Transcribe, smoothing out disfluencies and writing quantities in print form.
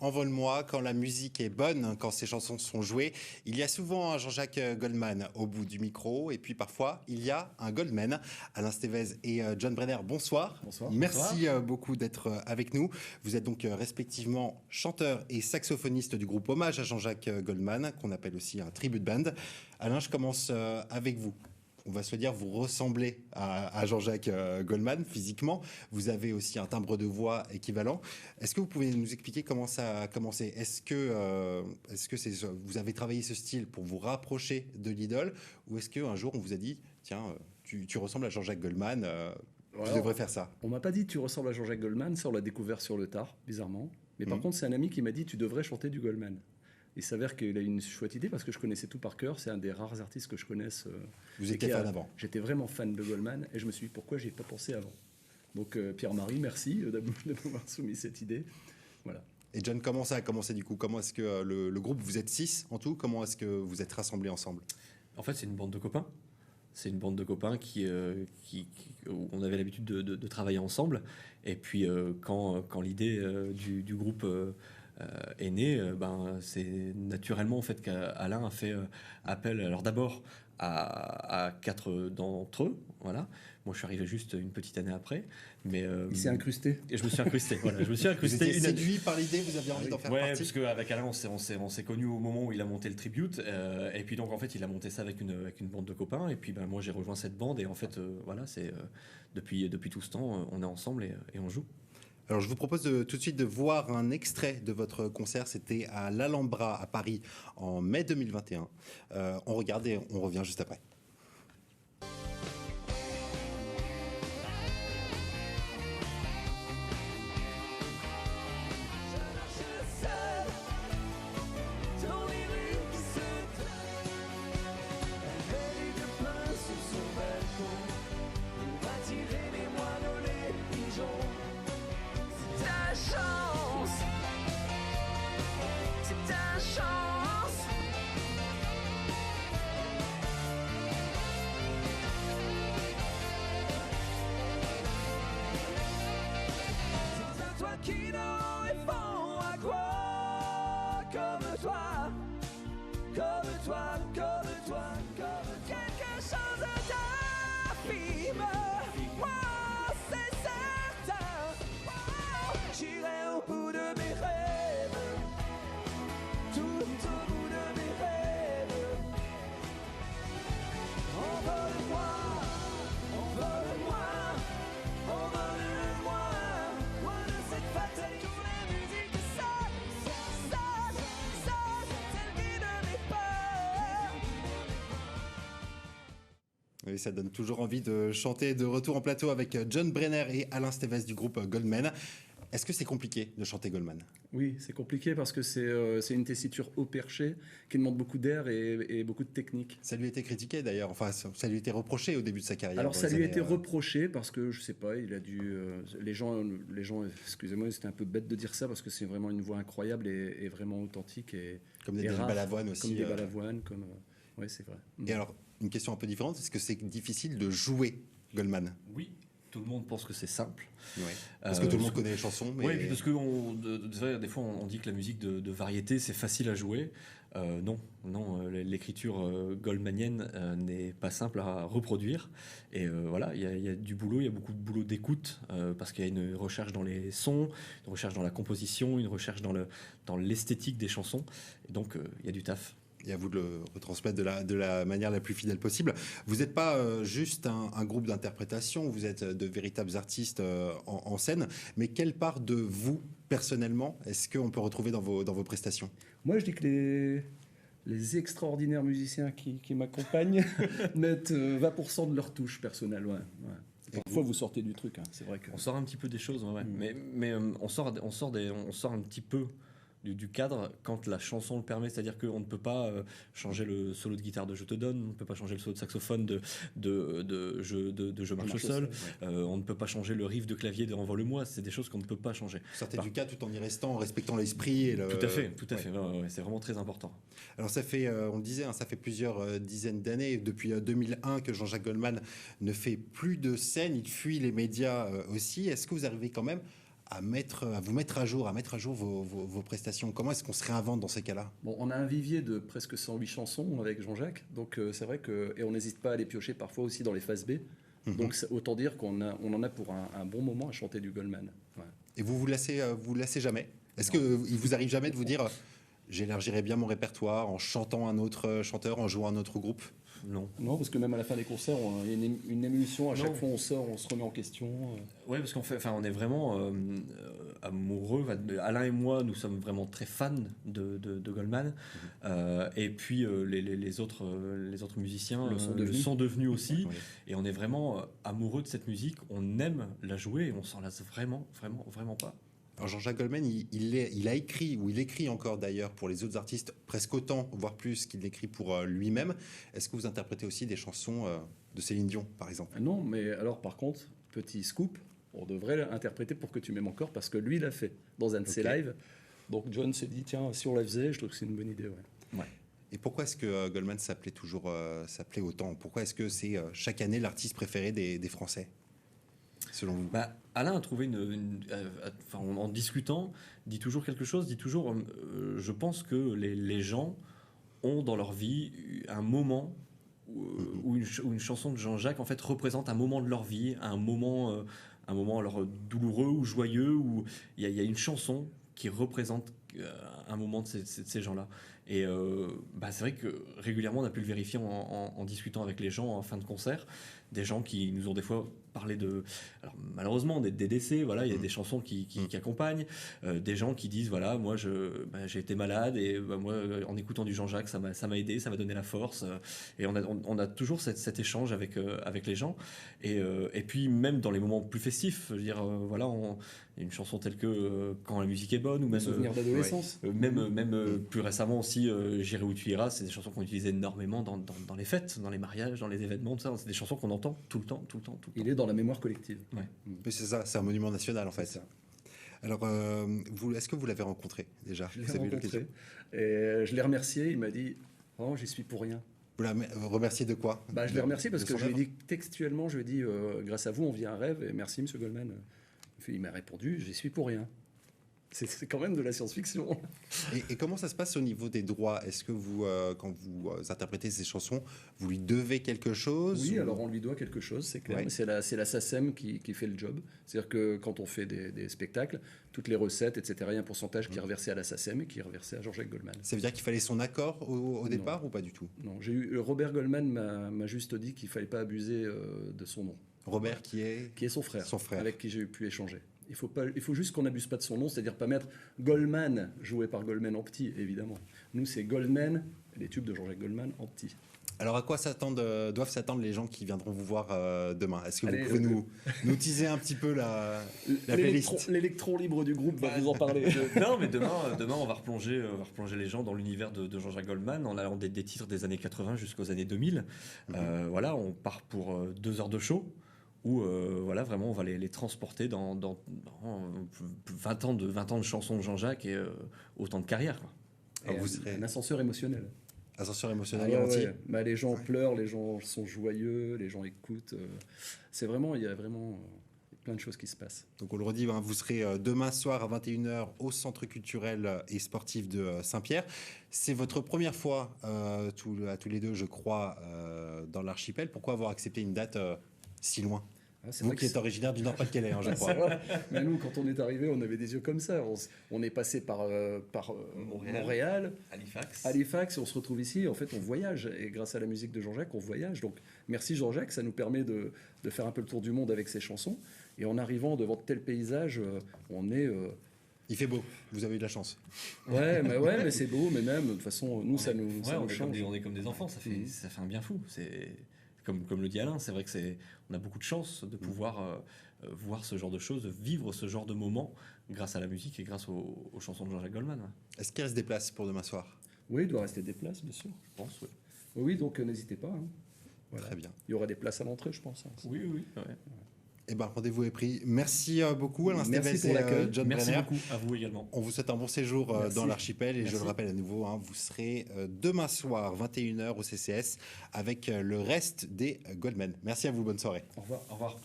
Envole-moi, quand la musique est bonne, quand ces chansons sont jouées, il y a souvent un Jean-Jacques Goldman au bout du micro, et puis parfois, il y a un Goldman. Alain Stevez et John Brenner, bonsoir. Bonsoir. Merci beaucoup d'être avec nous. Vous êtes donc respectivement chanteur et saxophoniste du groupe Hommage à Jean-Jacques Goldman, qu'on appelle aussi un tribute band. Alain, je commence avec vous. On va se le dire, vous ressemblez à Jean-Jacques Goldman physiquement. Vous avez aussi un timbre de voix équivalent. Est-ce que vous pouvez nous expliquer comment ça a commencé ? Est-ce que vous avez travaillé ce style pour vous rapprocher de l'idole, ou est-ce qu'un jour on vous a dit, tiens, tu ressembles à Jean-Jacques Goldman, tu devrais faire ça ? On m'a pas dit tu ressembles à Jean-Jacques Goldman, ça on l'a découvert sur le tard, bizarrement. Mais par contre, c'est un ami qui m'a dit tu devrais chanter du Goldman. Il s'avère qu'il a une chouette idée parce que je connaissais tout par cœur. C'est un des rares artistes que je connaisse. Vous étiez fan avant ? J'étais vraiment fan de Goldman et je me suis dit pourquoi j'y ai pas pensé avant. Donc Pierre-Marie, merci de m'avoir soumis cette idée. Voilà. Et John, comment ça a commencé du coup ? Comment est-ce que le groupe, vous êtes 6 en tout, comment est-ce que vous êtes rassemblés ensemble ? En fait, c'est une bande de copains. C'est une bande de copains où on avait l'habitude de travailler ensemble. Et puis, quand l'idée du groupe est née, c'est naturellement en fait qu'Alain a fait appel, alors d'abord à 4 d'entre eux, voilà. Moi, je suis arrivé juste une petite année après, mais il s'est incrusté. Et je me suis incrusté. Voilà, je me suis incrusté. Vous étiez séduit par l'idée, vous aviez envie d'en faire partie. Parce qu'avec Alain, on s'est connus au moment où il a monté le tribute, et puis donc en fait, il a monté ça avec une bande de copains, et puis moi j'ai rejoint cette bande, et en fait, voilà, c'est depuis tout ce temps, on est ensemble et on joue. Alors je vous propose tout de suite de voir un extrait de votre concert. C'était à l'Alhambra à Paris en mai 2021. On regarde et on revient juste après. Et ça donne toujours envie de chanter. De retour en plateau avec John Brenner et Alain Stevez du groupe Goldman. Est-ce que c'est compliqué de chanter Goldman ? Oui, c'est compliqué parce que c'est une tessiture haut perché qui demande beaucoup d'air et beaucoup de technique. Ça lui a été critiqué d'ailleurs, enfin ça lui a été reproché au début de sa carrière. Alors ça lui a été reproché parce que, je sais pas, il a dû... les gens, excusez-moi, c'était un peu bête de dire ça parce que c'est vraiment une voix incroyable et vraiment authentique. Comme des Balavoine aussi. Comme des Balavoine, comme... Oui, c'est vrai. Et alors, une question un peu différente, est-ce que c'est difficile de jouer Goldman ? Oui, tout le monde pense que c'est simple. Ouais. Parce que tout le monde connaît les chansons. Mais... Oui, parce que des fois on dit que la musique de variété c'est facile à jouer. Non, l'écriture goldmanienne n'est pas simple à reproduire. Et voilà, il y a du boulot, il y a beaucoup de boulot d'écoute parce qu'il y a une recherche dans les sons, une recherche dans la composition, une recherche dans l'esthétique des chansons. Et donc il y a du taf. Et à vous de le retransmettre de la manière la plus fidèle possible. Vous n'êtes pas juste un groupe d'interprétation, vous êtes de véritables artistes en scène, mais quelle part de vous, personnellement, est-ce qu'on peut retrouver dans vos prestations ? Moi, je dis que les extraordinaires musiciens qui m'accompagnent mettent 20% de leur touche personnelle. Ouais. Parfois, vous sortez du truc, hein. C'est vrai que... On sort un petit peu des choses, ouais. Mais on sort un petit peu du cadre quand la chanson le permet, c'est-à-dire qu'on ne peut pas changer le solo de guitare de Je te donne, on ne peut pas changer le solo de saxophone de Je marche seul, on ne peut pas changer le riff de clavier de Envole-moi, c'est des choses qu'on ne peut pas changer. Vous sortez du cadre tout en y restant, en respectant l'esprit. Et Tout à fait, ouais, c'est vraiment très important. Alors ça fait, on le disait, ça fait plusieurs dizaines d'années, depuis 2001 que Jean-Jacques Goldman ne fait plus de scène, il fuit les médias aussi. Est-ce que vous arrivez quand même à vous mettre à jour, vos prestations? Comment est-ce qu'on se réinvente dans ces cas-là? Bon, on a un vivier de presque 108 chansons avec Jean-Jacques, donc c'est vrai que et on n'hésite pas à les piocher parfois aussi dans les phases B. Donc autant dire qu'on en a pour un bon moment à chanter du Goldman. Ouais. Et vous vous lassez jamais? Est-ce qu'il vous arrive jamais de vous dire j'élargirais bien mon répertoire en chantant un autre chanteur, en jouant un autre groupe? Non. Non, parce que même à la fin des concerts, il y a une émulsion. À chaque Non. fois, on sort, on se remet en question. Ouais, parce on est vraiment amoureux. Alain et moi, nous sommes vraiment très fans de Goldman. Et puis les autres musiciens Le sont devenus aussi. Oui. Et on est vraiment amoureux de cette musique. On aime la jouer et on s'en lasse vraiment, vraiment, vraiment pas. Alors Jean-Jacques Goldman, il a écrit, ou il écrit encore d'ailleurs pour les autres artistes, presque autant, voire plus qu'il écrit pour lui-même. Est-ce que vous interprétez aussi des chansons de Céline Dion, par exemple? Non, mais alors par contre, petit scoop, on devrait l'interpréter pour que tu m'aimes encore, parce que lui l'a fait dans un de ses lives. Donc John s'est dit, tiens, si on la faisait, je trouve que c'est une bonne idée. Ouais. Et pourquoi est-ce que Goldman s'appelait autant? Pourquoi est-ce que c'est chaque année l'artiste préféré des Français, selon vous? Alain a trouvé en discutant, dit toujours quelque chose, je pense que les gens ont dans leur vie un moment où une chanson de Jean-Jacques en fait représente un moment de leur vie, un moment alors douloureux ou joyeux, où il y a une chanson qui représente un moment de ces gens-là. Et c'est vrai que régulièrement on a pu le vérifier en discutant avec les gens en fin de concert, des gens qui nous ont des fois parlé alors malheureusement des décès, voilà, il y a des chansons qui accompagnent, des gens qui disent voilà, moi j'ai été malade et moi en écoutant du Jean-Jacques ça m'a aidé, ça m'a donné la force, et on a toujours cet échange avec les gens, et puis même dans les moments plus festifs, je veux dire voilà, une chanson telle que Quand la musique est bonne, ou même Souvenir d'adolescence. même plus récemment aussi J'irai où tu iras, c'est des chansons qu'on utilise énormément dans les fêtes, dans les mariages, dans les événements, tout ça. C'est des chansons qu'on entend tout le temps. Il est dans la mémoire collective. Ouais. Mais c'est ça, c'est un monument national en fait. C'est ça. Alors, est-ce que vous l'avez rencontré déjà? Je l'ai rencontré et je l'ai remercié. Il m'a dit oh, j'y suis pour rien. Vous l'avez remercié de quoi? Je l'ai remercié parce que je lui ai dit textuellement, je lui ai dit grâce à vous, on vit un rêve et merci, monsieur Goldman. Il m'a répondu j'y suis pour rien. C'est quand même de la science-fiction. Et comment ça se passe au niveau des droits? Est-ce que vous, quand vous interprétez ces chansons, vous lui devez quelque chose? Oui, alors on lui doit quelque chose, c'est clair. Ouais. C'est la SACEM qui fait le job. C'est-à-dire que quand on fait des spectacles, toutes les recettes, etc., il y a un pourcentage qui est reversé à la SACEM et qui est reversé à Jean-Jacques Goldman. Ça veut dire qu'il fallait son accord au départ ou pas du tout? Non, Robert Goldman m'a juste dit qu'il ne fallait pas abuser de son nom. Robert qui est son frère, avec qui j'ai pu échanger. Il faut juste qu'on n'abuse pas de son nom, c'est-à-dire pas mettre Goldman, joué par Goldman en petit, évidemment. Nous, c'est Goldman, les tubes de Jean-Jacques Goldman en petit. Alors, à quoi doivent s'attendre les gens qui viendront vous voir demain? Est-ce que vous pouvez nous teaser un petit peu la playlist? L'électron libre du groupe va vous en parler. Non, mais demain, on va replonger les gens dans l'univers de Jean-Jacques Goldman en allant des titres des années 80 jusqu'aux années 2000. Voilà, on part pour 2 heures de show, où voilà, vraiment on va les transporter dans 20 ans de chansons de Jean-Jacques et autant de carrière, quoi. Alors vous serez un ascenseur émotionnel. Ascenseur émotionnel garanti. Ouais. Les gens pleurent, les gens sont joyeux, les gens écoutent. Il y a vraiment plein de choses qui se passent. Donc on le redit, vous serez demain soir à 21h au Centre culturel et sportif de Saint-Pierre. C'est votre première fois à tous les deux, je crois, dans l'archipel. Pourquoi avoir accepté une date si loin? Vous qui êtes originaire du Nord-Pas-de-Calais, je crois. Mais nous, quand on est arrivé, on avait des yeux comme ça. On est passé par Montréal, Halifax, et on se retrouve ici. En fait, on voyage. Et grâce à la musique de Jean-Jacques, on voyage. Donc, merci Jean-Jacques. Ça nous permet de faire un peu le tour du monde avec ses chansons. Et en arrivant devant tel paysage, on est... Il fait beau, vous avez eu de la chance. Ouais, mais c'est beau. Mais même, de toute façon, nous, ça nous change. On est comme des enfants, ça fait un bien fou. C'est... Comme le dit Alain, c'est vrai on a beaucoup de chance de pouvoir voir ce genre de choses, vivre ce genre de moments grâce à la musique et grâce aux chansons de Jean-Jacques Goldman. Ouais. Est-ce qu'il reste des places pour demain soir? Oui, il doit rester des places, bien sûr. Je pense, oui. Oui, donc n'hésitez pas. Hein. Voilà. Très bien. Il y aura des places à l'entrée, je pense. Hein. Oui. Ouais. Eh ben, rendez-vous est pris. Merci beaucoup Alain Stébel et John Merci Brenner. beaucoup à vous également. On vous souhaite un bon séjour dans l'archipel et je le rappelle à nouveau, vous serez demain soir 21h au CCS avec le reste des Goldman. Merci à vous, bonne soirée. Au revoir.